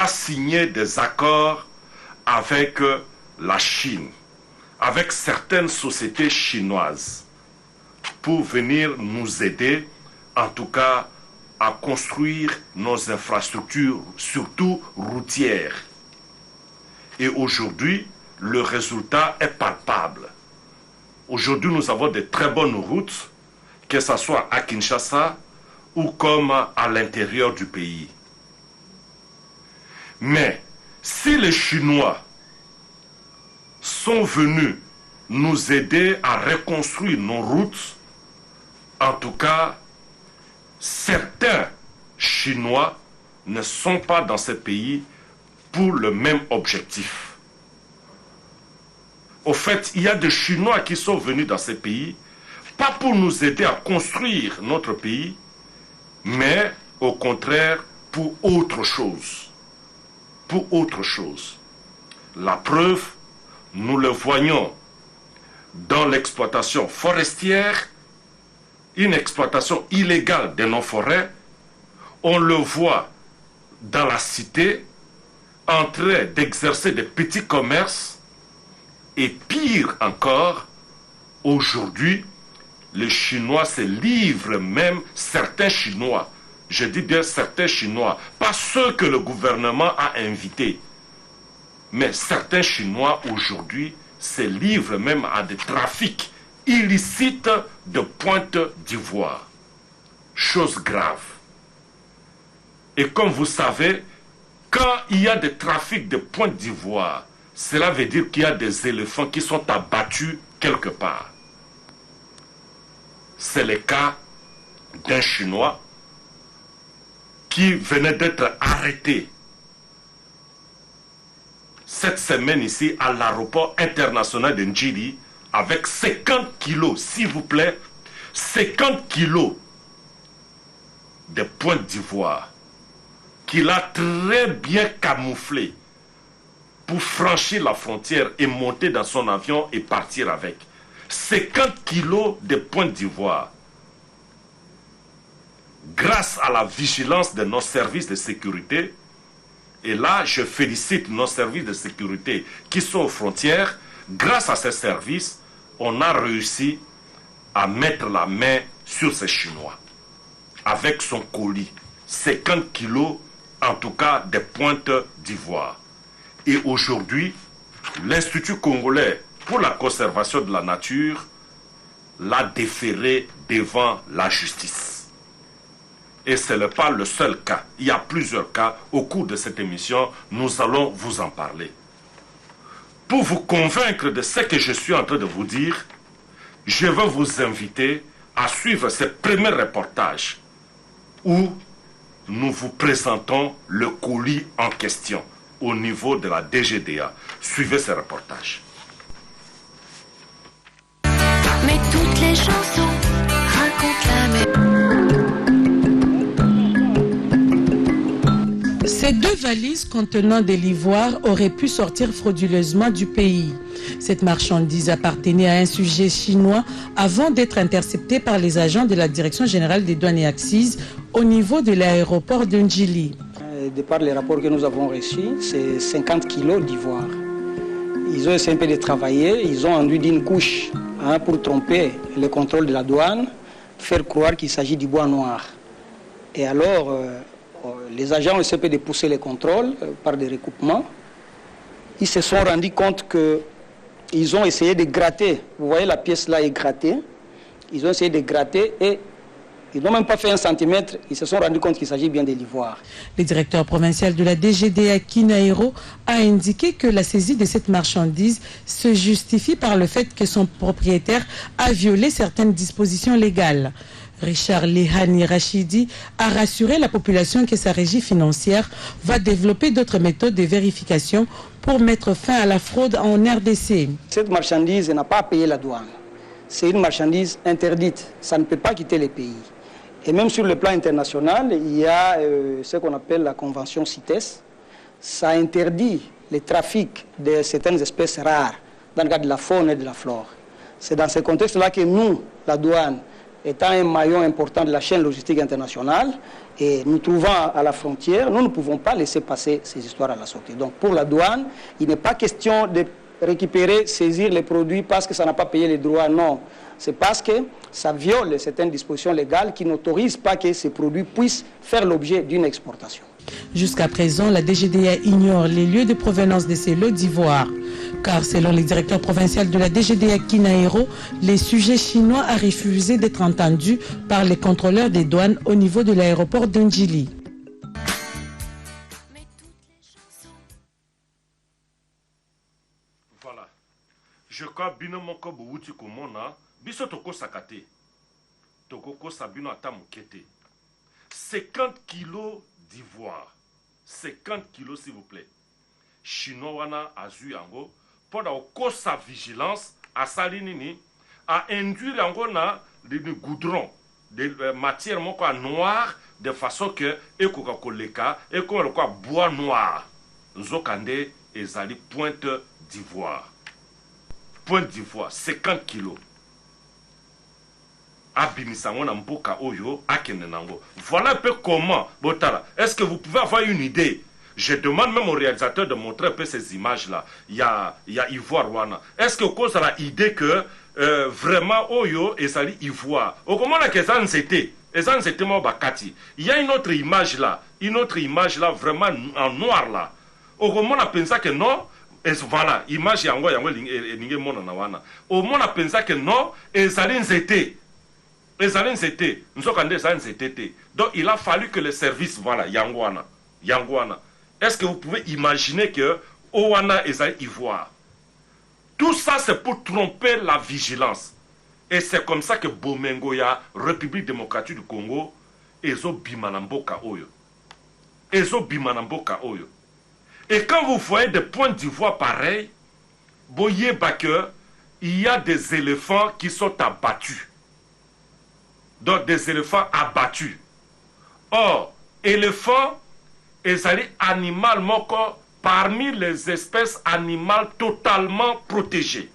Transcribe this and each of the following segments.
signé des accords avec la Chine, avec certaines sociétés chinoises, pour venir nous aider, en tout cas, à construire nos infrastructures, surtout routières. Et aujourd'hui, le résultat est palpable. Aujourd'hui, nous avons de très bonnes routes, que ce soit à Kinshasa ou comme à l'intérieur du pays. Mais si les Chinois sont venus nous aider à reconstruire nos routes, en tout cas, certains Chinois ne sont pas dans ce pays pour le même objectif. Au fait, il y a des Chinois qui sont venus dans ce pays, pas pour nous aider à construire notre pays, mais au contraire pour autre chose. Pour autre chose. La preuve, nous le voyons dans l'exploitation forestière, une exploitation illégale de nos forêts. On le voit dans la cité, en train d'exercer des petits commerces. Et pire encore, aujourd'hui, les Chinois se livrent même, certains Chinois, je dis bien certains Chinois, pas ceux que le gouvernement a invités, mais certains Chinois aujourd'hui se livrent même à des trafics illicites de pointe d'ivoire. Chose grave. Et comme vous savez, quand il y a des trafics de pointe d'ivoire, cela veut dire qu'il y a des éléphants qui sont abattus quelque part. C'est le cas d'un Chinois qui venait d'être arrêté cette semaine ici à l'aéroport international de Ndjili avec 50 kilos, s'il vous plaît, 50 kilos de pointe d'ivoire qu'il a très bien camouflé pour franchir la frontière et monter dans son avion et partir avec. 50 kilos de pointe d'ivoire. Grâce à la vigilance de nos services de sécurité, et là je félicite nos services de sécurité qui sont aux frontières, grâce à ces services, on a réussi à mettre la main sur ces Chinois. Avec son colis, 50 kilos en tout cas de pointe d'ivoire. Et aujourd'hui, l'Institut congolais pour la conservation de la nature l'a déféré devant la justice. Et ce n'est pas le seul cas. Il y a plusieurs cas. Au cours de cette émission, nous allons vous en parler. Pour vous convaincre de ce que je suis en train de vous dire, je vais vous inviter à suivre ce premier reportage où nous vous présentons le colis en question au niveau de la DGDA. Suivez ce reportage. Mais toutes les chansons racontent la même. Ces deux valises contenant de l'ivoire auraient pu sortir frauduleusement du pays. Cette marchandise appartenait à un sujet chinois avant d'être interceptée par les agents de la Direction générale des douanes et accises au niveau de l'aéroport de Ndjili. De par les rapports que nous avons reçus, c'est 50 kilos d'ivoire. Ils ont essayé un peu de travailler, ils ont enduit d'une couche pour tromper le contrôle de la douane, faire croire qu'il s'agit du bois noir. Et alors, les agents ont essayé de pousser les contrôles par des recoupements. Ils se sont rendus compte qu'ils ont essayé de gratter. Vous voyez, la pièce là est grattée. Ils ont essayé de gratter et ils n'ont même pas fait 1 centimètre. Ils se sont rendus compte qu'il s'agit bien de l'ivoire. Le directeur provincial de la DGDA, Kinaero, a indiqué que la saisie de cette marchandise se justifie par le fait que son propriétaire a violé certaines dispositions légales. Richard Lehani Rachidi a rassuré la population que sa régie financière va développer d'autres méthodes de vérification pour mettre fin à la fraude en RDC. Cette marchandise n'a pas à payer la douane. C'est une marchandise interdite. Ça ne peut pas quitter le pays. Et même sur le plan international, il y a ce qu'on appelle la convention CITES. Ça interdit le trafic de certaines espèces rares dans le cadre de la faune et de la flore. C'est dans ce contexte-là que nous, la douane, étant un maillon important de la chaîne logistique internationale, et nous trouvant à la frontière, nous ne pouvons pas laisser passer ces histoires à la sortie. Donc pour la douane, il n'est pas question de récupérer, saisir les produits parce que ça n'a pas payé les droits, non. C'est parce que ça viole certaines dispositions légales qui n'autorisent pas que ces produits puissent faire l'objet d'une exportation. Jusqu'à présent, la DGDA ignore les lieux de provenance de ces lots d'ivoire. Car selon le directeur provincial de la DGDA Kinaero, les sujets chinois a refusé d'être entendus par les contrôleurs des douanes au niveau de l'aéroport d'Ndjili. Voilà. Je crois que Binomoko Bouti Komona, Bisotoko Sakate, Tokoko Sabino Atamukete. 50 kilos d'ivoire. 50 kilos, s'il vous plaît. Chinois wana azu yango pour la sa vigilance à salinini à induire yango na le goudron de matière moko noire de façon que ekoka koleka ekoka bois noir nzokande ezali pointe d'ivoire 50 kilos. Abimisango na mboka oyo akene nango. Voilà un peu comment Botala. Est-ce que vous pouvez avoir une idée? Je demande même au réalisateur de montrer un peu ces images-là. Il y a Ivoire Wana. Est-ce que vous avez l'idée que vraiment Oyo et Sali Ivoire? Au comment que ça c'était? Et ça c'était moi Bakati. Il y a une autre image là, vraiment en noir là. Au comment on a pensé que non? Et voilà, image yango linge mona na wana. Au moment on a pensé que non, et Sali c'était. Les aliens étaient, nous avons dit donc il a fallu que les services, voilà, Yangwana. Est-ce que vous pouvez imaginer que Owana et Ivoire, tout ça c'est pour tromper la vigilance. Et c'est comme ça que Bomengoya, République démocratique du Congo, Ezo Bimanamboka Oyo. Et quand vous voyez des points d'ivoire pareils, voyez que il y a des éléphants qui sont abattus. Donc des éléphants abattus. Or, éléphant est un animal parmi les espèces animales totalement protégées.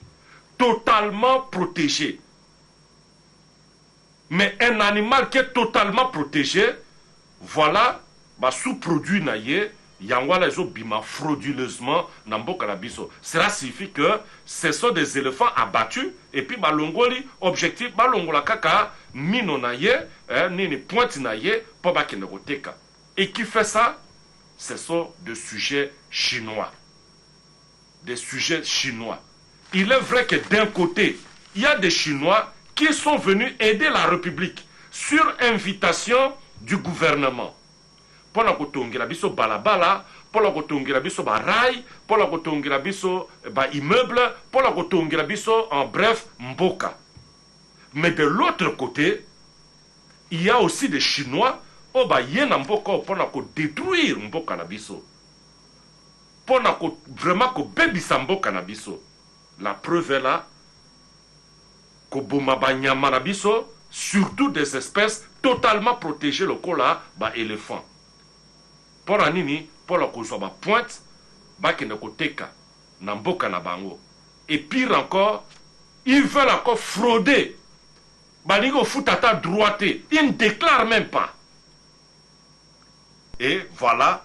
Mais un animal qui est totalement protégé, voilà, sous-produit naïe, Yangwala bima frauduleusement Namboka Nabiso. Cela signifie que ce sont des éléphants abattus et puis balongoli objectif balongola kaka mino naye nini pointe naye pour bakenegoteka. Et qui fait ça? Ce sont des sujets chinois. Il est vrai que d'un côté, il y a des Chinois qui sont venus aider la République sur invitation du gouvernement. Pour la kotongira biso balabala, pour la kotongira biso barai, pour la kotongira biso immeuble, pour la kotongira biso en bref mboka. Mais de l'autre côté, il y a aussi des Chinois yena mboka pour la détruire mboka na biso. Pour la vraiment ko bebisa mboka na biso. La preuve est là ko boma banyama na biso, surtout des espèces totalement protégées le kola éléphant. Pour la nini, pour la kozwa pointe, bakende koteka na mboka na bango. Et pire encore, ils veulent encore frauder. Banigo foutata droité, ils ne déclarent même pas. Et voilà,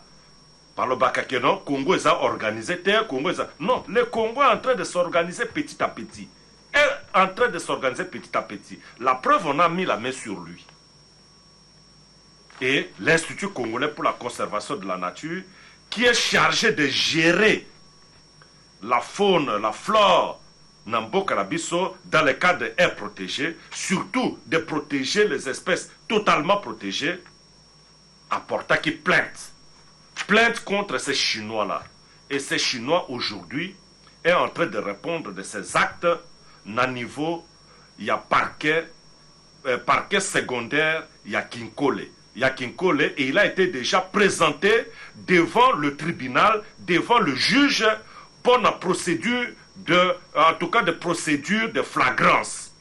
par le Bakakeno, Congo est organisé, Congo est non, le Congo est en train de s'organiser petit à petit. La preuve, on a mis la main sur lui. Et l'Institut congolais pour la conservation de la nature, qui est chargé de gérer la faune, la flore, Namboka Nabiso, dans le cadre d'air protégé, surtout de protéger les espèces totalement protégées, apporta qui plainte contre ces Chinois-là. Et ces Chinois, aujourd'hui, est en train de répondre de ces actes à niveau, il y a parquet secondaire, il y a Kinkole. Et il a été déjà présenté devant le tribunal, devant le juge, pour la procédure de procédure de flagrance.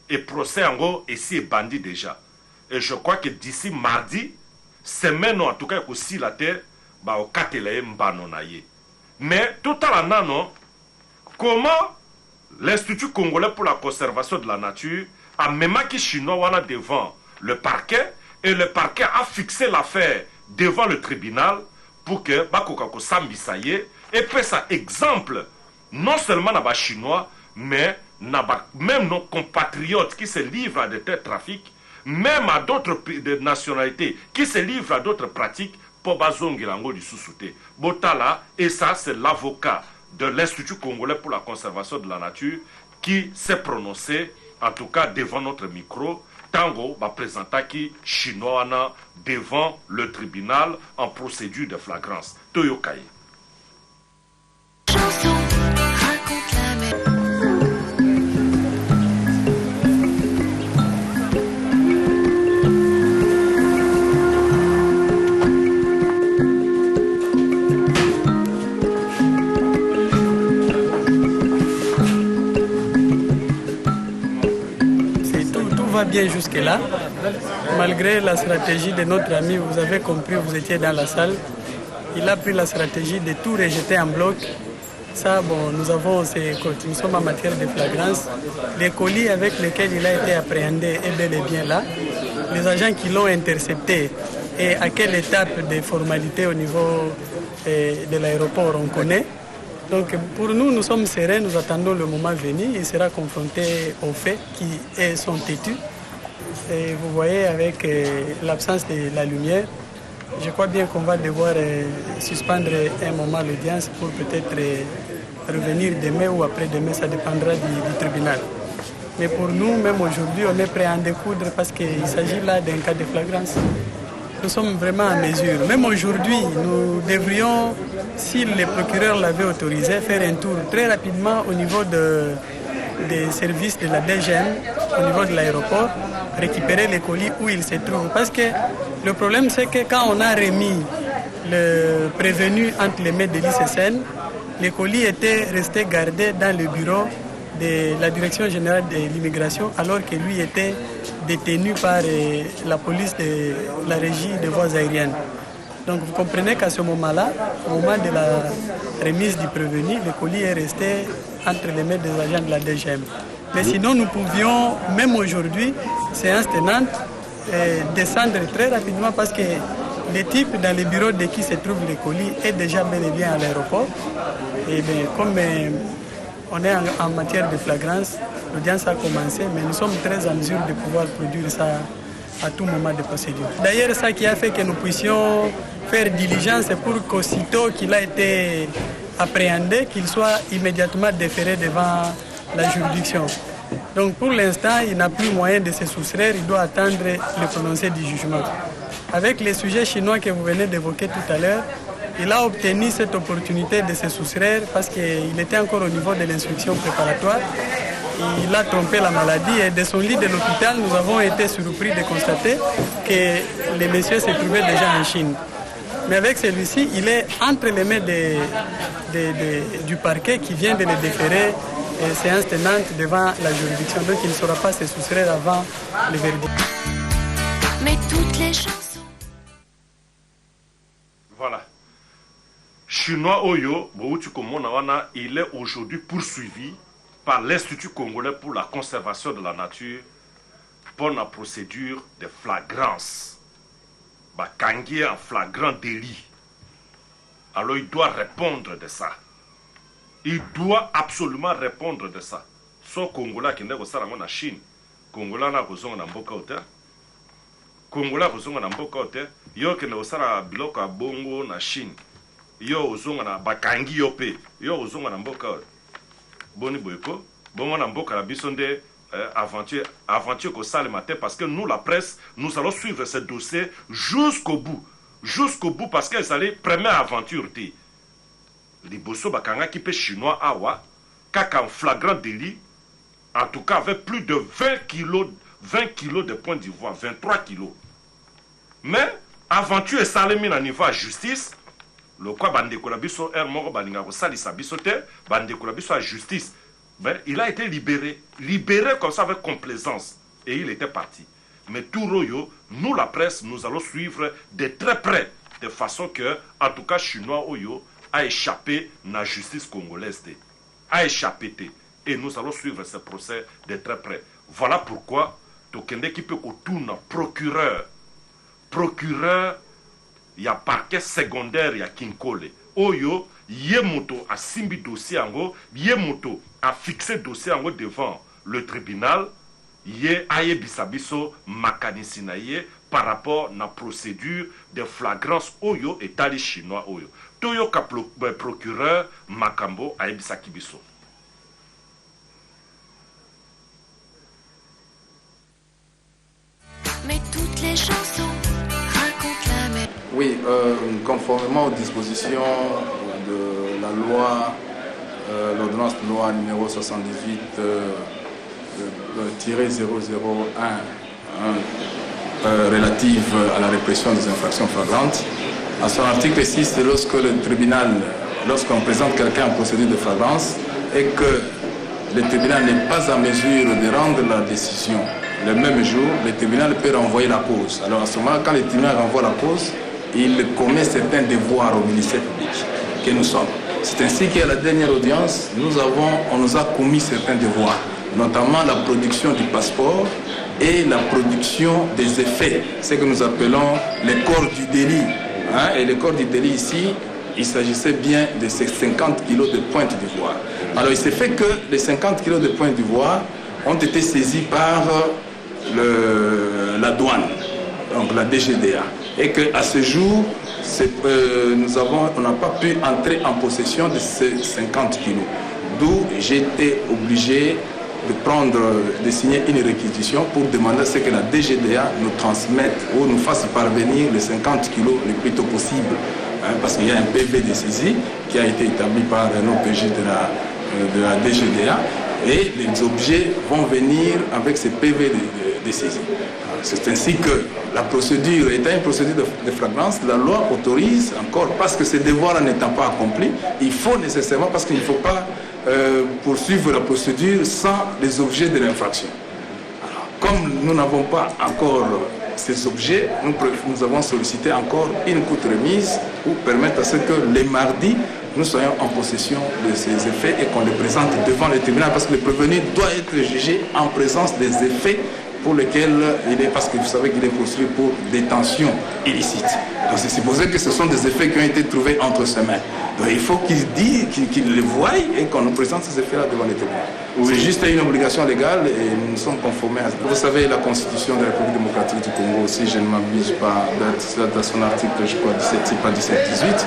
Et procès en gros ici est bandit déjà. Et je crois que d'ici mardi, semaine en tout cas aussi la terre, au katele mbanonaye. Mais tout à l'heure, comment l'Institut congolais pour la conservation de la nature amemaki chinois wana devant le parquet et le parquet a fixé l'affaire devant le tribunal pour que bakoka kosambisa ye et puis ça exemple non seulement na ba chinois mais même nos compatriotes qui se livrent à de tels trafics, même à d'autres nationalités qui se livrent à d'autres pratiques pour bazongilango du sous-souté. Botala, et ça c'est l'avocat de l'Institut congolais pour la conservation de la nature qui s'est prononcé, en tout cas devant notre micro, Tango va présenter qui chinois devant le tribunal en procédure de flagrance. Toyokai. Chanson, raconte la mer. Bien jusque-là, malgré la stratégie de notre ami, vous avez compris, vous étiez dans la salle, il a pris la stratégie de tout rejeter en bloc. Ça, bon, nous sommes en matière de flagrance. Les colis avec lesquels il a été appréhendé est bel et bien là. Les agents qui l'ont intercepté et à quelle étape des formalités au niveau de l'aéroport on connaît. Donc pour nous, nous sommes sereins, nous attendons le moment venu. Il sera confronté aux faits qui sont têtus. Et vous voyez avec l'absence de la lumière, je crois bien qu'on va devoir suspendre un moment l'audience pour peut-être revenir demain ou après-demain, ça dépendra du tribunal. Mais pour nous, même aujourd'hui, on est prêt à en découdre parce qu'il s'agit là d'un cas de flagrance. Nous sommes vraiment en mesure. Même aujourd'hui, nous devrions, si le procureur l'avait autorisé, faire un tour très rapidement au niveau des services de la DGM, au niveau de l'aéroport, récupérer les colis où ils se trouvent. Parce que le problème, c'est que quand on a remis le prévenu entre les mains de l'ICSN, les colis étaient restés gardés dans le bureau de la Direction générale de l'immigration, alors que lui était détenu par la police de la régie des voies aériennes. Donc vous comprenez qu'à ce moment-là, au moment de la remise du prévenu, le colis est resté entre les mains des agents de la DGM. Mais sinon, nous pouvions, même aujourd'hui, séance tenante, descendre très rapidement parce que le type dans les bureaux de qui se trouvent les colis est déjà bel et bien à l'aéroport. Et bien, comme on est en matière de flagrance, l'audience a commencé, mais nous sommes très en mesure de pouvoir produire ça à tout moment de procédure. D'ailleurs, ça qui a fait que nous puissions faire diligence, c'est pour qu'aussitôt qu'il a été appréhendé, qu'il soit immédiatement déféré devant la juridiction. Donc pour l'instant, il n'a plus moyen de se soustraire, il doit attendre le prononcé du jugement. Avec les sujets chinois que vous venez d'évoquer tout à l'heure, il a obtenu cette opportunité de se soustraire parce qu'il était encore au niveau de l'instruction préparatoire. Il a trompé la maladie et de son lit de l'hôpital, nous avons été surpris de constater que le monsieur se trouvait déjà en Chine. Mais avec celui-ci, il est entre les mains du parquet qui vient de le déférer séance tenante devant la juridiction. Donc il ne saura pas se soustraire avant le verdict. Mais toutes les chansons. Voilà. Chinois Oyo, il est aujourd'hui poursuivi par l'Institut congolais pour la conservation de la nature pour la procédure de flagrance. Bakangi en flagrant délit. Alors il doit répondre de ça. Il doit absolument répondre de ça. So Congolais qui n'est pas en Chine, Congolais n'a pas en Mboka Hotel. Congolais n'a pas en Mboka Hotel. Yo qui n'est pas biloko bongo na Chine. Yo ozonga na bakangi yope. Yo ozonga na Mboka Hotel. Boni boyko, bongo na Mboka la bisonde aventure qu'au salle matin parce que nous la presse, nous allons suivre ce dossier jusqu'au bout. Jusqu'au bout parce que ça allait première aventure. Liboso bakanga qui peut chinois awa kaka en flagrant délit en tout cas avec plus de 20 kilos de points d'ivoire, 23 kilos. Mais aventure salemi na niveau à justice le quoi bandeko la biso moko balinga ko salisa biso te bandeko la biso à justice. Ben, il a été libéré comme ça avec complaisance et il était parti. Mais tout royo, nous la presse, nous allons suivre de très près de façon que en tout cas chinois oyo a échappé na justice congolaise, a échappé et nous allons suivre ce procès de très près. Voilà pourquoi tokende qui peut kotuna procureur il y a parquet secondaire ya Kinkole oyo ye moto a simbi dossier ango ye moto a fixé dossier ango devant le tribunal ye aye bisabiso makanisi na ye par rapport na procédure de flagrance oyo etali chinois oyo toyo ka procureur makambo aye bisaki biso. Mais toutes les chansons racontent la même. Oui, conformément aux dispositions de la loi, l'ordonnance de loi numéro 78-001 relative à la répression des infractions flagrantes, à son article 6, c'est lorsque le tribunal, lorsqu'on présente quelqu'un en procédure de flagrance et que le tribunal n'est pas en mesure de rendre la décision le même jour, le tribunal peut renvoyer la cause. Alors à ce moment-là, quand le tribunal renvoie la cause, il commet certains devoirs au ministère public que nous sommes. C'est ainsi qu'à la dernière audience, on nous a commis certains devoirs, notamment la production du passeport et la production des effets, ce que nous appelons les corps du délit. Et les corps du délit ici, il s'agissait bien de ces 50 kilos de pointe d'ivoire. Alors il s'est fait que les 50 kilos de pointe d'ivoire ont été saisis par la douane, donc la DGDA. Et qu'à ce jour, on n'a pas pu entrer en possession de ces 50 kilos. D'où j'ai été obligé de signer une réquisition pour demander à ce que la DGDA nous transmette ou nous fasse parvenir les 50 kilos le plus tôt possible. Parce qu'il y a un PV de saisie qui a été établi par un OPJ de la DGDA et les objets vont venir avec ces PV de saisie. C'est ainsi que la procédure, étant une procédure de flagrance, la loi autorise encore, parce que ces devoirs n'étant pas accomplis, il faut nécessairement, parce qu'il ne faut pas poursuivre la procédure sans les objets de l'infraction. Comme nous n'avons pas encore ces objets, nous avons sollicité encore une courte remise pour permettre à ce que les mardis, nous soyons en possession de ces effets et qu'on les présente devant le tribunal, parce que le prévenu doit être jugé en présence des effets pour lesquels il est, parce que vous savez qu'il est poursuivi pour détention illicite. Donc c'est supposé que ce sont des effets qui ont été trouvés entre ses mains. Donc il faut qu'il les voie et qu'on nous présente ces effets-là devant les tribunaux. Oui. C'est juste une obligation légale et nous sommes conformés à ça. Vous savez, la Constitution de la République démocratique du Congo, si je ne m'abuse pas, dans son article, je crois, 17-18,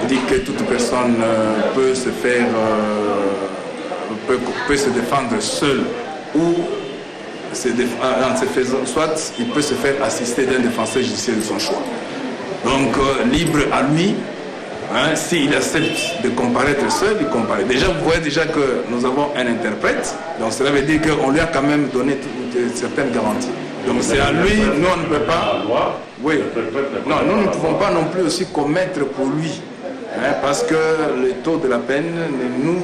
dit que toute personne peut se défendre seule ou soit il peut se faire assister d'un défenseur judiciaire de son choix. Donc libre à lui, s'il accepte de comparaître seul, il comparaît. Déjà, vous voyez déjà que nous avons un interprète, donc cela veut dire qu'on lui a quand même donné certaines garanties. Donc c'est à lui, nous on ne peut pas. Oui. Non, nous ne pouvons pas non plus aussi commettre pour lui, parce que le taux de la peine ne nous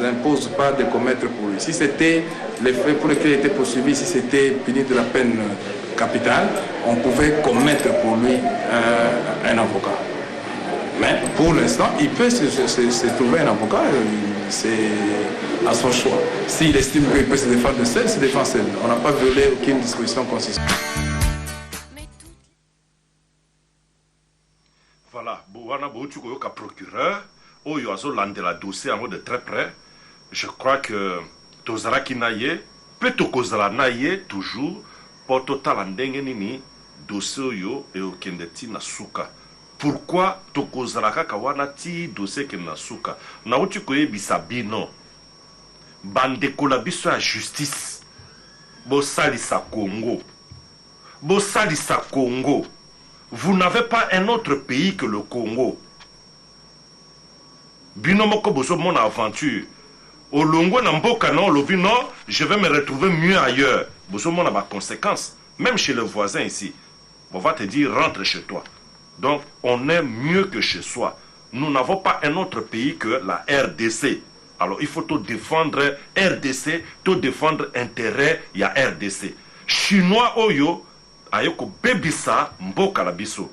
impose pas de commettre pour lui. Si c'était les faits pour lesquels il était poursuivi, si c'était puni de la peine capitale, on pouvait commettre pour lui un avocat. Mais pour l'instant, il peut se trouver un avocat, c'est à son choix. S'il estime qu'il peut se défendre seul, se défend seul. On n'a pas violé aucune disposition constitutionnelle. Voilà, tu as un procureur, Oyo Azolandela dossier de très près. Je crois que Tozara Kinaye, peut-être Kozala Naye, toujours, pour Total Ndengenini, dossier Oyo et Okendeti Nasuka. Pourquoi Tokozala Kawana ti dossier Kenasuka? Naouti Koye Bisabino, Bande Kolabiso à justice, Bosalisa Congo. Bosalisa Congo. Vous n'avez pas un autre pays que le Congo. Binomoko boso mon aventure. Au longo namboka non lobi non, je vais me retrouver mieux ailleurs. Boso mon a ma conséquence. Même chez le voisin ici. On va te dire rentre chez toi. Donc on est mieux que chez soi. Nous n'avons pas un autre pays que la RDC. Alors il faut tout défendre RDC, tout défendre intérêt, il y a RDC. Chinois oyo ayoko bebisa mboka la biso.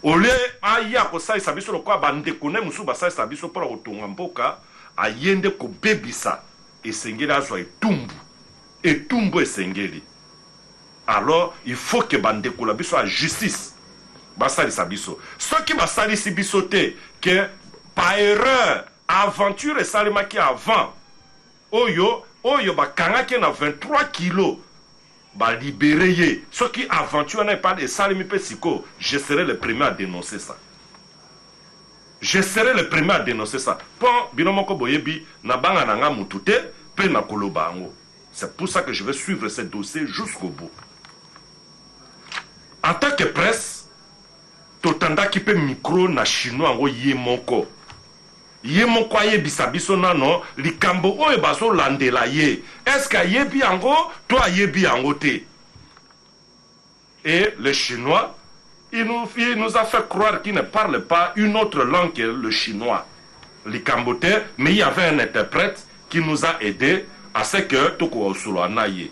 Ole aya ko sai sabiso lokwa bande kone musu ba sai sabiso pour otonga mboka ayende ko bebisa esengela azwa etumbu etumbu esengeli. Alors il faut que bandeko la biso a justice basalisa biso. Ceux qui basalisi biso te que par erreur aventure esalemaki avant oyo bakangaki na 23 kilos ba libéré ye. Ceux qui aventure n'a pas de salimi pesiko, je serai le premier à dénoncer ça. Je serai le premier à dénoncer ça. Pon binomoko boyebi na banga nanga mutute pe na koloba ango. C'est pour ça que je vais suivre ce dossier jusqu'au bout. En tant que presse, totanda ki pe micro na chinois ango yemoko. Yemoko ayebisa biso nano likambo oyo baso landela ye. Est-ce que yebi ango, toi yebi ango te? Et le chinois, il nous a fait croire qu'il ne parle pas une autre langue que le chinois. Likambote, mais il y avait un interprète qui nous a aidé à ce que Toko Osuloana ye.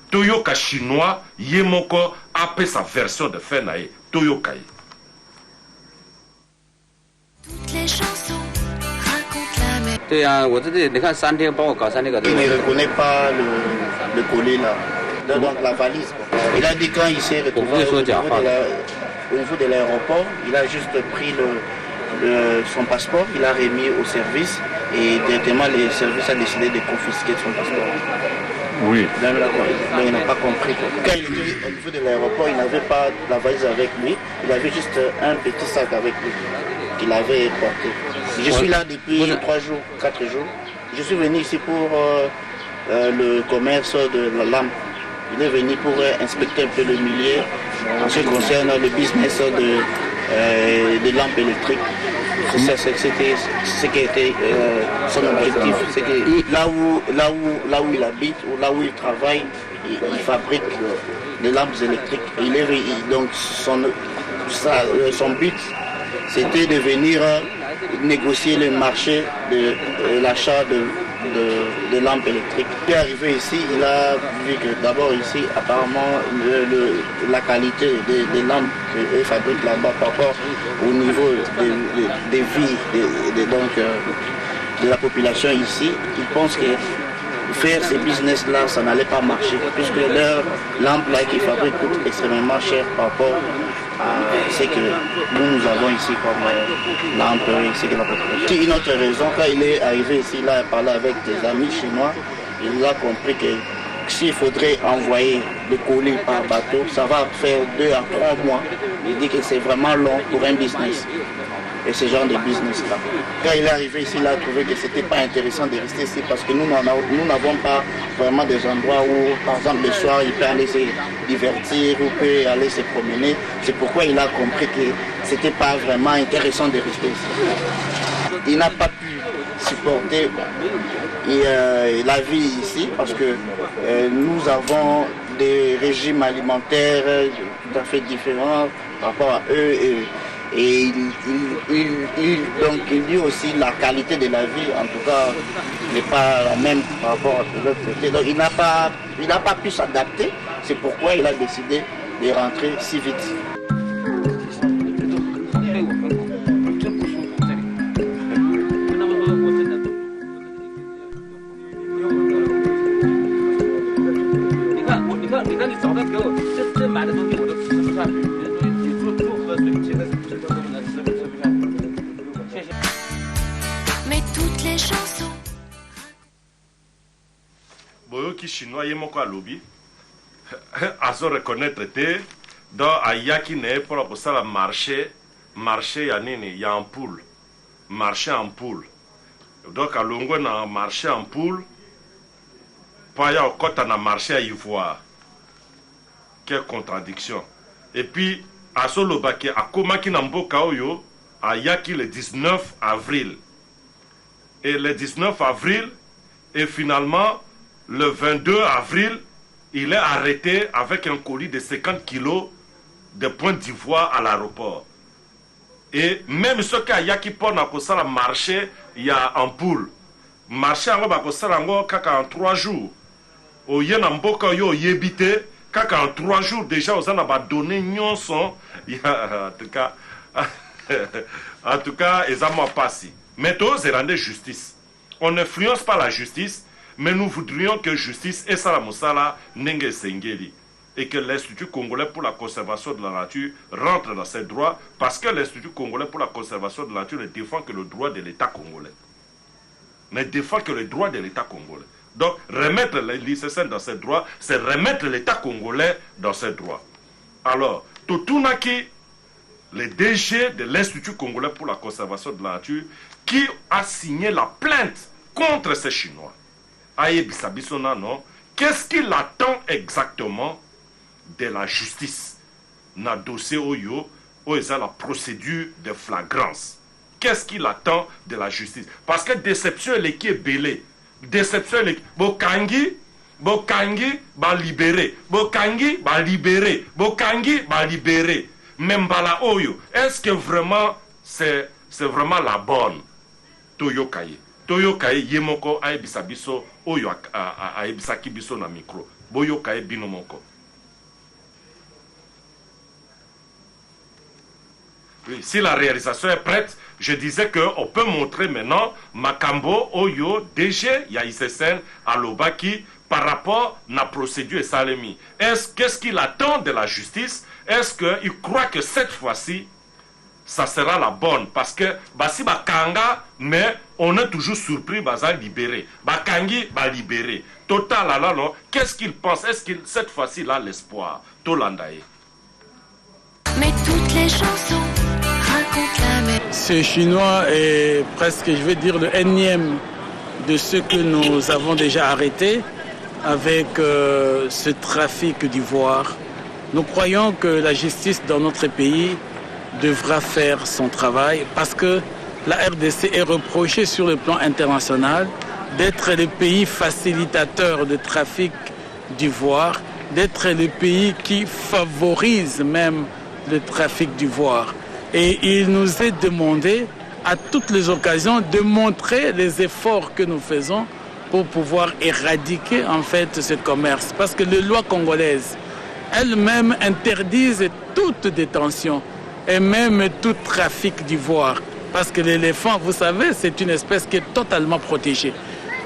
Toyoka chinois, Yemoko a fait sa version de Fenaye. Toyoka ye. Toutes les chansons racontent la même. Il ne reconnaît pas le collet là, donc la valise. Il a dit quand il s'est retrouvé au niveau de l'aéroport, il a juste pris son passeport, il a remis au service et directement le service a décidé de confisquer son passeport. Oui. Donc, il n'a pas compris. Quand il était au niveau de l'aéroport, il n'avait pas la valise avec lui, il avait juste un petit sac avec lui qu'il avait porté. Je suis là depuis 3 jours, 4 jours. Je suis venu ici pour le commerce de la lampe. Il est venu pour inspecter un peu le milieu en ce qui concerne le business de lampes électriques. C'était ce qui était son objectif. C'est que là où il habite ou là où il travaille, il fabrique des lampes électriques. Donc son but, c'était de venir négocier le marché de l'achat de lampes électriques. Il est arrivé ici, il a vu que d'abord ici, apparemment, la qualité des lampes qu'ils fabriquent là-bas par rapport au niveau des vies de la population ici, ils pensent que faire ces business-là, ça n'allait pas marcher, puisque leurs lampes là qu'ils fabriquent coûtent extrêmement cher par rapport à ce que nous avons ici comme lampe, ici que la population. Une autre raison, quand il est arrivé ici, il a parlé avec des amis chinois, il a compris que s'il faudrait envoyer le colis par bateau, ça va faire 2 à 3 mois. Il dit que c'est vraiment long pour un business. Et ce genre de business-là. Quand il est arrivé ici, il a trouvé que ce n'était pas intéressant de rester ici parce que nous n'avons pas vraiment des endroits où, par exemple, le soir, il peut aller se divertir ou peut aller se promener. C'est pourquoi il a compris que ce n'était pas vraiment intéressant de rester ici. Il n'a pas pu supporter la vie ici parce que nous avons des régimes alimentaires tout à fait différents par rapport à eux. Et donc il dit aussi la qualité de la vie, en tout cas, n'est pas la même par rapport à l'autre côté. Donc il n'a pas pu s'adapter, c'est pourquoi il a décidé de rentrer si vite. Mais toutes les chansons. Boyoki chinois yemoko alobi azo reconnaître te dans ayaki ne pour la marché ya nini ya ampoule marché ampoule donc alongo na marché ampoule pa ya okota na marché à ivoire. Quelle contradiction. Et puis asolobaki akomaki na mboka oyo ayaki le 19 avril. Et le 19 avril, et finalement, le 22 avril, il est arrêté avec un colis de 50 kilos de Pointe d'Ivoire à l'aéroport. Et même ceux qui ayaki pour na marché, il y a en poule. Marché en kaka en 3 jours. Au yen en mboka yo yebite, kaka en 3 jours déjà aux a donné nyonson. En tout cas, ils ont passé. Mais tous ils rendent justice. On n'influence pas la justice. Mais nous voudrions que justice et Salamosala Nenge Sengeli. Et que l'Institut congolais pour la conservation de la nature rentre dans ses droits, parce que l'Institut congolais pour la conservation de la nature ne défend que le droit de l'État congolais. Ne défend que le droit de l'État congolais. Donc, remettre l'ICCN dans ses droits, c'est remettre l'État congolais dans ses droits. Alors, Totunaki, le DG de l'Institut congolais pour la conservation de la nature, qui a signé la plainte contre ces Chinois. Aye Bissabissona, non? Qu'est-ce qu'il attend exactement de la justice? Na dossier Oyo, où est la procédure de flagrance. Qu'est-ce qu'il attend de la justice? Parce que déception est qui est belée. Déception est Bokangi va libérer. Bokangi va libérer. Bokangi va libérer. Membala Oyo, est-ce que vraiment c'est vraiment la bonne? Toyokaye. Toyokaye Yemoko Aebisabiso Oyo Aebisaki Biso na micro. Boyokaye Binomoko. Oui, si la réalisation est prête, je disais qu'on peut montrer maintenant Makambo, Oyo, DG, Yaïsesen, Alobaki, par rapport à la procédure et Salemi. Qu'est-ce qu'il attend de la justice? Est-ce qu'il croit que cette fois-ci, ça sera la bonne? Parce que, si Bakanga, mais on est toujours surpris, Baza libéré. Bakangi va libérer. Total, alors, qu'est-ce qu'il pense? Est-ce que cette fois-ci, il a l'espoir? Tolandaye. Mais toutes les chansons racontent la même. Ce Chinois est presque, je vais dire, le énième de ceux que nous avons déjà arrêtés avec ce trafic d'ivoire. Nous croyons que la justice dans notre pays devra faire son travail parce que la RDC est reprochée sur le plan international d'être le pays facilitateur de trafic d'ivoire, d'être le pays qui favorise même le trafic d'ivoire. Et il nous est demandé à toutes les occasions de montrer les efforts que nous faisons pour pouvoir éradiquer en fait ce commerce. Parce que les lois congolaises elles-mêmes interdisent toute détention et même tout trafic d'ivoire. Parce que l'éléphant, vous savez, c'est une espèce qui est totalement protégée.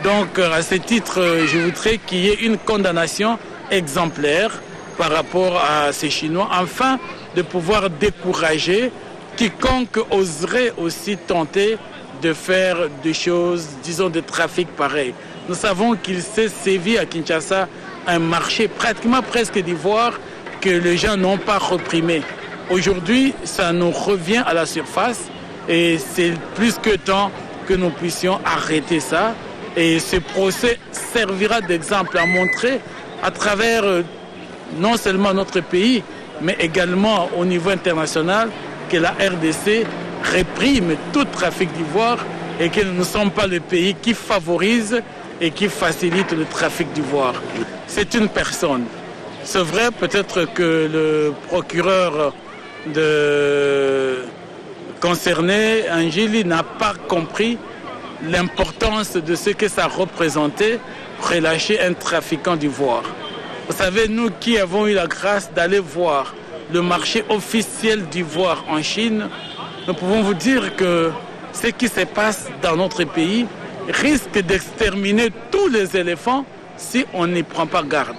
Donc à ce titre, je voudrais qu'il y ait une condamnation exemplaire par rapport à ces Chinois, afin de pouvoir décourager quiconque oserait aussi tenter de faire des choses, disons, de trafic pareil. Nous savons qu'il s'est sévi à Kinshasa un marché pratiquement presque d'ivoire que les gens n'ont pas reprimé. Aujourd'hui, ça nous revient à la surface et c'est plus que temps que nous puissions arrêter ça. Et ce procès servira d'exemple à montrer à travers non seulement notre pays, mais également au niveau international, que la RDC réprime tout trafic d'ivoire et que nous ne sommes pas le pays qui favorise et qui facilite le trafic d'ivoire. C'est une personne. C'est vrai peut-être que le procureur concerné, Angeli, n'a pas compris l'importance de ce que ça représentait, relâcher un trafiquant d'ivoire. Vous savez, nous qui avons eu la grâce d'aller voir le marché officiel d'ivoire en Chine, nous pouvons vous dire que ce qui se passe dans notre pays risque d'exterminer tous les éléphants si on n'y prend pas garde.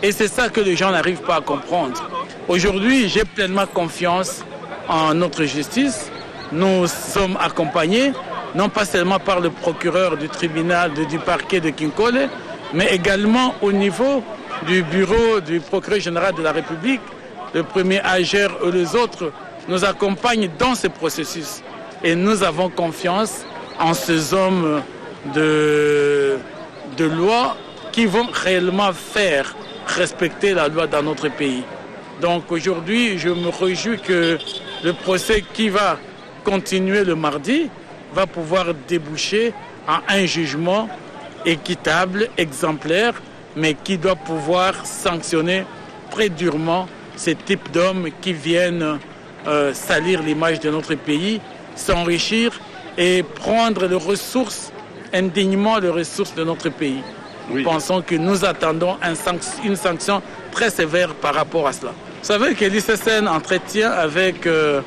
Et c'est ça que les gens n'arrivent pas à comprendre. Aujourd'hui, j'ai pleinement confiance en notre justice. Nous sommes accompagnés, non pas seulement par le procureur du tribunal, du parquet de Kinkole, mais également au niveau du bureau du procureur général de la République. Le premier AGR et les autres nous accompagnent dans ce processus. Et nous avons confiance en ces hommes de loi qui vont réellement faire respecter la loi dans notre pays. Donc aujourd'hui, je me réjouis que le procès qui va continuer le mardi va pouvoir déboucher en un jugement équitable, exemplaire, mais qui doit pouvoir sanctionner très durement ces types d'hommes qui viennent salir l'image de notre pays, s'enrichir et prendre les ressources, indignement les ressources de notre pays. Oui. Nous pensons que nous attendons une sanction très sévère par rapport à cela. Vous savez que l'ICCN entretient avec le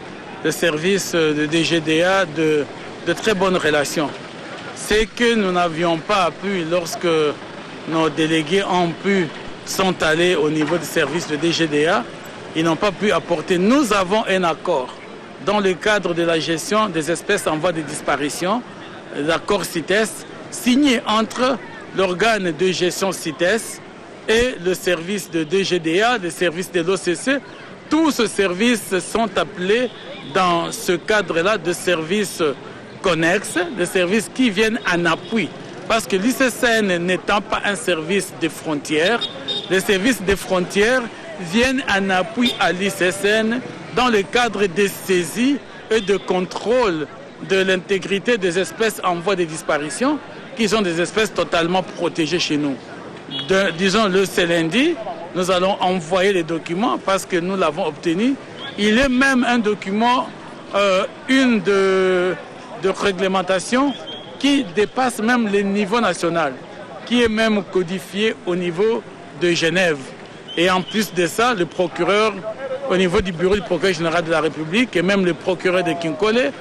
service de DGDA de très bonnes relations. c'est que nous n'avions pas pu, lorsque nos délégués sont allés au niveau du service de DGDA, ils n'ont pas pu apporter. Nous avons un accord dans le cadre de la gestion des espèces en voie de disparition, l'accord CITES, signé entre l'organe de gestion CITES et le service de DGDA, le service de l'OCC. Tous ces services sont appelés dans ce cadre-là de services connexes, des services qui viennent en appui. Parce que l'ICCN n'étant pas un service de frontières, les services de frontières viennent en appui à l'ICCN dans le cadre des saisies et de contrôle de l'intégrité des espèces en voie de disparition, qui sont des espèces totalement protégées chez nous. Disons-le, ce lundi, nous allons envoyer les documents parce que nous l'avons obtenu. Il est même un document, une de réglementation qui dépasse même le niveau national, qui est même codifié au niveau de Genève. Et en plus de ça, le procureur, au niveau du bureau du procureur général de la République et même le procureur de Kinkole,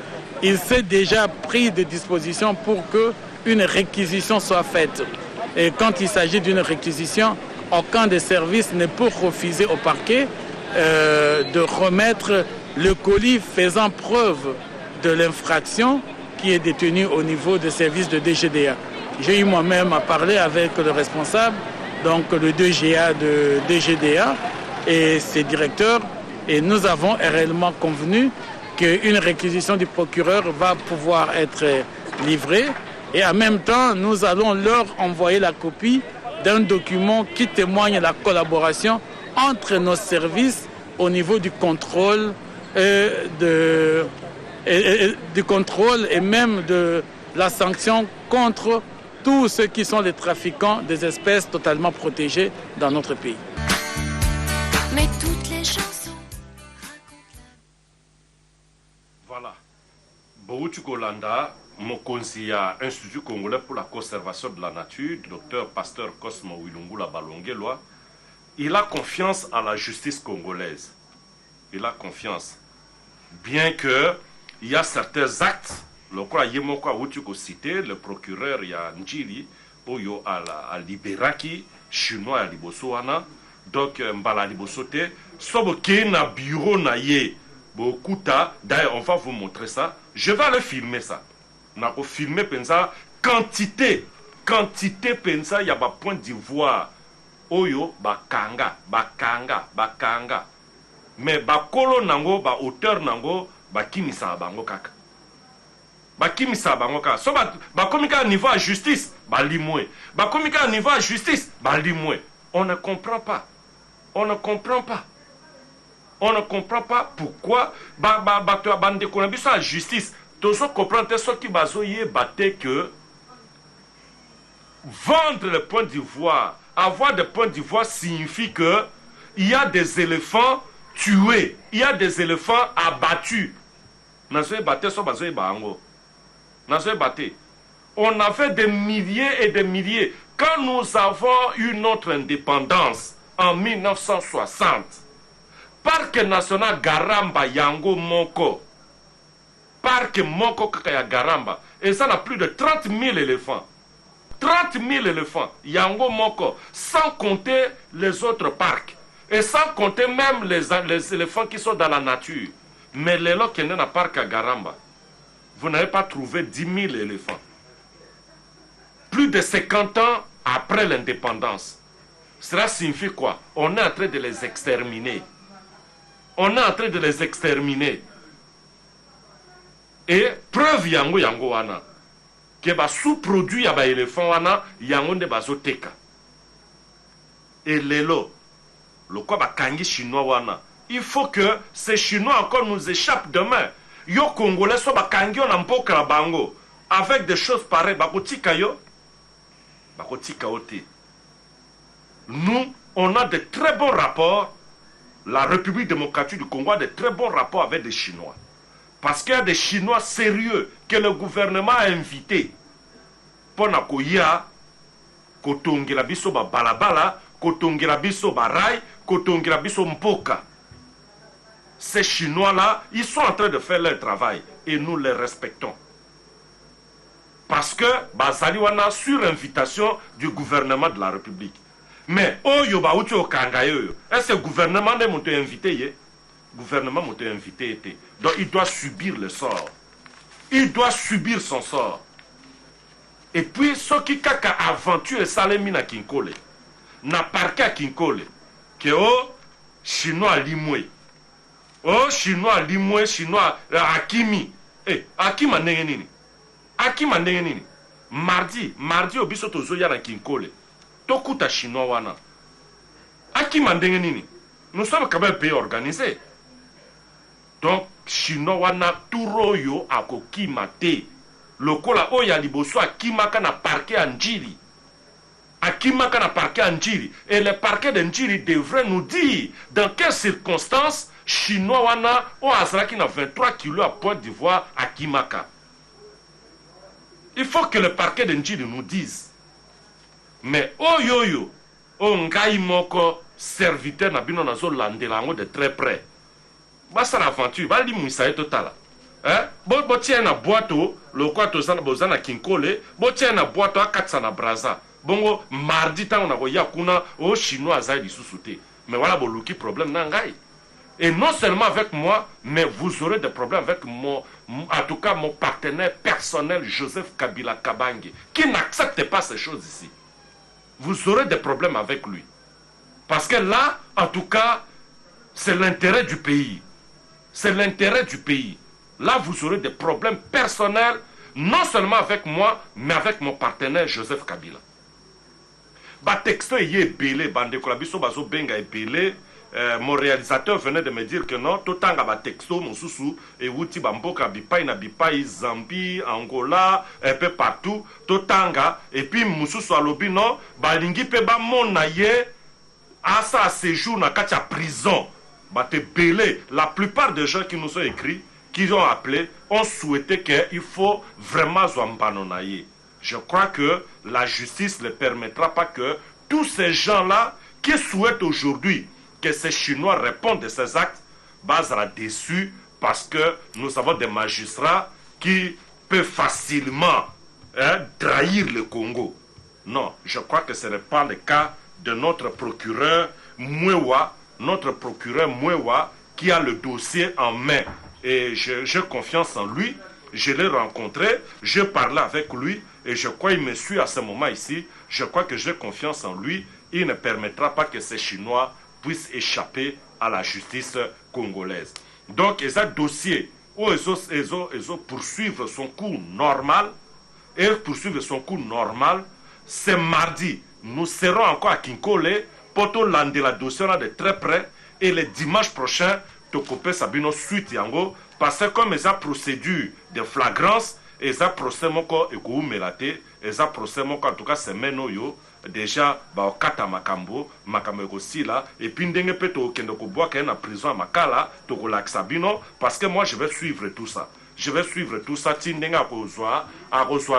il s'est déjà pris des dispositions pour qu'une réquisition soit faite. Et quand il s'agit d'une réquisition, aucun des services ne peut refuser au parquet de remettre le colis faisant preuve de l'infraction qui est détenu au niveau des services de DGDA. J'ai eu moi-même à parler avec le responsable, donc le DGA de DGDA et ses directeurs, et nous avons réellement convenu qu'une réquisition du procureur va pouvoir être livrée, et en même temps, nous allons leur envoyer la copie d'un document qui témoigne la collaboration entre nos services au niveau du contrôle du contrôle et même de la sanction contre tous ceux qui sont les trafiquants des espèces totalement protégées dans notre pays. Mais toutes les chansons. Voilà. Boutu Kolanda, Mokonzi à Institut congolais pour la conservation de la nature, docteur Pasteur Cosmo Wilungula Balongelwa, il a confiance à la justice congolaise. Il a confiance. Bien que il y a certains actes, le procureur il y a Njili, Oyo à Liberaki, chinois à Libosoana, donc Mbala Libosote, sauf qu'il y a un bureau naïe, d'ailleurs on va vous montrer ça, je vais aller filmer ça. On a filmé pensa quantité pensa il y a un point d'ivoire, Oyo bakanga, mais bakolo nango ba auteur nango bakimisa bango kaka. Bakimisa bango kaka. So bakomika niveau à justice, balimwe. Bakomika niveau à justice, balimwe. On ne comprend pas. On ne comprend pas. On ne comprend pas pourquoi bato bande konabiso à justice. Tozo comprendre ce qui bazoye batte que vendre le point d'ivoire, avoir des points d'ivoire signifie que il y a des éléphants tués, il y a des éléphants abattus. On avait des milliers et des milliers. Quand nous avons eu notre indépendance en 1960, Parc national Garamba Yango Moko, Parc Moko Kakaya Garamba, et ça a plus de 30 000 éléphants. 30 000 éléphants, Yango Moko, sans compter les autres parcs. Et sans compter même les éléphants qui sont dans la nature. Mais les lots qui sont dans le parc à Garamba, vous n'avez pas trouvé 10 000 éléphants. Plus de 50 ans après l'indépendance. Cela signifie quoi? On est en train de les exterminer. On est en train de les exterminer. Et preuve yango wana. Que ba sous-produit ya ba éléphant wana yango de bazoteka. Et les lots. Le quoi bakangi chinois wana. Il faut que ces chinois encore nous échappent demain. Yo congolais so bakangi on ampoka bango avec des choses pareilles bakotika yo bakotika ote. Nous on a de très bons rapports. La République démocratique du Congo a de très bons rapports avec des Chinois. Parce qu'il y a des Chinois sérieux que le gouvernement a invités pour nakoya kotongela biso ba balabala, kotongela biso ba rail, kotongela biso mpoka. Ces Chinois-là, ils sont en train de faire leur travail et nous les respectons. Parce que bazali wana sur invitation du gouvernement de la République. Mais oyo ba uti okanga yo, est-ce que le gouvernement ne monte invité ye? Gouvernement monte invité était. Donc il doit subir le sort. Il doit subir son sort. Et puis ceux qui kaka aventure salemi na Kinkole, na parquet à Kinkole, que oh chinois limwe. Oh chinois limwe, chinois Akimi. Akima ndenge nini? Akima ndenge nini? Mardi obiso tozoya na Kinkole. Tokuta chinois wana. Akima ndenge nini? Nous sommes quand même un pays organisé. Donc chinois wana turoyo akokima te. Lokola oya liboso akimaka na parquet Njiri. Akimaka na parquet Njiri. Et le parquet de Njiri devrait nous dire dans quelles circonstances chinois wana o azraki na 23 kilos à Pointe d'Ivoire à Kimaka. Il faut que le parquet de Njiri nous dise. Mais oh yo yo, oh ngai moko serviteur na bino nazo landelango de très près. Basa l'aventure, ba li muisa totala. Bo tient na boîte le quoi tozana bozana Kinkole, bo tient na boîte akatsa na braza. Bongo mardi tango na ko yakuna o chinois azali lisusuté. Mais voilà boluki problème na ngai. Et non seulement avec moi, mais vous aurez des problèmes avec en tout cas mon partenaire personnel Joseph Kabila Kabange, qui n'accepte pas ces choses ici. Vous aurez des problèmes avec lui. Parce que là, en tout cas, c'est l'intérêt du pays. C'est l'intérêt du pays. Là, vous aurez des problèmes personnels, non seulement avec moi, mais avec mon partenaire Joseph Kabila. Ba texto est belé, bande kolabiso bazo benga est belé. Mon réalisateur venait de me dire que non, totanga ba texto mosusu et wuti bamboka bipai na bipai Zambie, Angola, un peu partout, totanga et puis mosusu alobi non, balingi pe ba mona ye asa séjour na katia prison. Ba te belé, la plupart des gens qui nous ont écrit, qui ont appelé, ont souhaité qu'il faut vraiment zambanonaye. Je crois que la justice ne permettra pas que tous ces gens-là qui souhaitent aujourd'hui que ces Chinois répondent de ces actes, sera déçu parce que nous avons des magistrats qui peuvent facilement trahir le Congo. Non, je crois que ce n'est pas le cas de notre procureur Mwewa, qui a le dossier en main. Et j'ai confiance en lui. Je l'ai rencontré, je parlais avec lui et je crois qu'il me suit à ce moment ici. Je crois que j'ai confiance en lui. Il ne permettra pas que ces Chinois puissent échapper à la justice congolaise. Donc, il y a un dossier où ils poursuivre son cours normal. Et poursuivre son cours normal, c'est mardi. Nous serons encore à Kinkole pour tout lander la dossier de très près. Et le dimanche prochain, Tokope Sabino suite yango. Parce que comme ils ont procédure de flagrance, ils ont procès moko et kou melate, ils ont procès moko en tout cas semaine yo déjà ba kata makambo eko sila et puis ndenge peto kende ko boa na prison makala to ko laksabino parce que moi je vais suivre tout ça. Je vais suivre tout ça tindenga ko zwa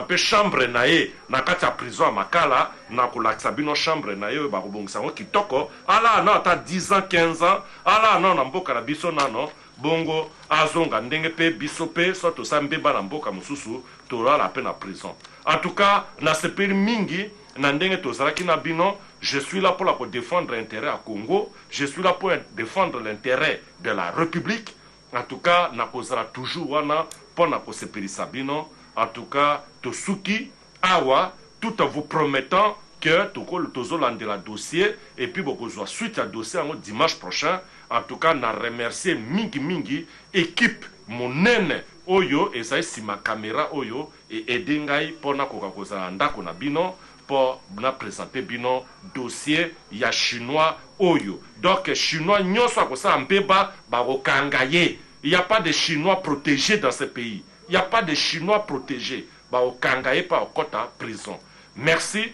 pe chambre nae na kata prison makala na ko laksabino chambre nae ba ko bongisa ngo kitoko ala na ta 10 ans 15 ans ala non na mboka na biso nano bongo azonga ndenge pe biso pe soto sambeba na mboka mususu tola la peine en prison. En tout cas, na sepeli mingi na ndenge tozalaki na bino, je suis là pour défendre l'intérêt à Congo, je suis là pour défendre l'intérêt de la République. En tout cas, na kozala toujours wana pour na kosepeli sabino. En tout cas, tosuki awa tout en vous promettant que tozolande la dossier et puis bokozwa suite à dossier en dimanche prochain. En tout cas, na remercier mingi équipe monene oyo ezai sima caméra oyo et edengai pona kokakoza ndako na bino pour na présenter bino dossier ya chinois oyo. Donc chinois nyonso akosa mbeba ba okangaye. Il n'y a pas de chinois protégés dans ce pays. Il n'y a pas de chinois protégés. Ba okangaye pa okota prison. Merci.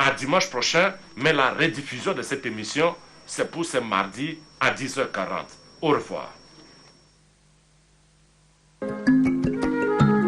À dimanche prochain, mais la rediffusion de cette émission, c'est pour ce mardi à 10h40. Au revoir.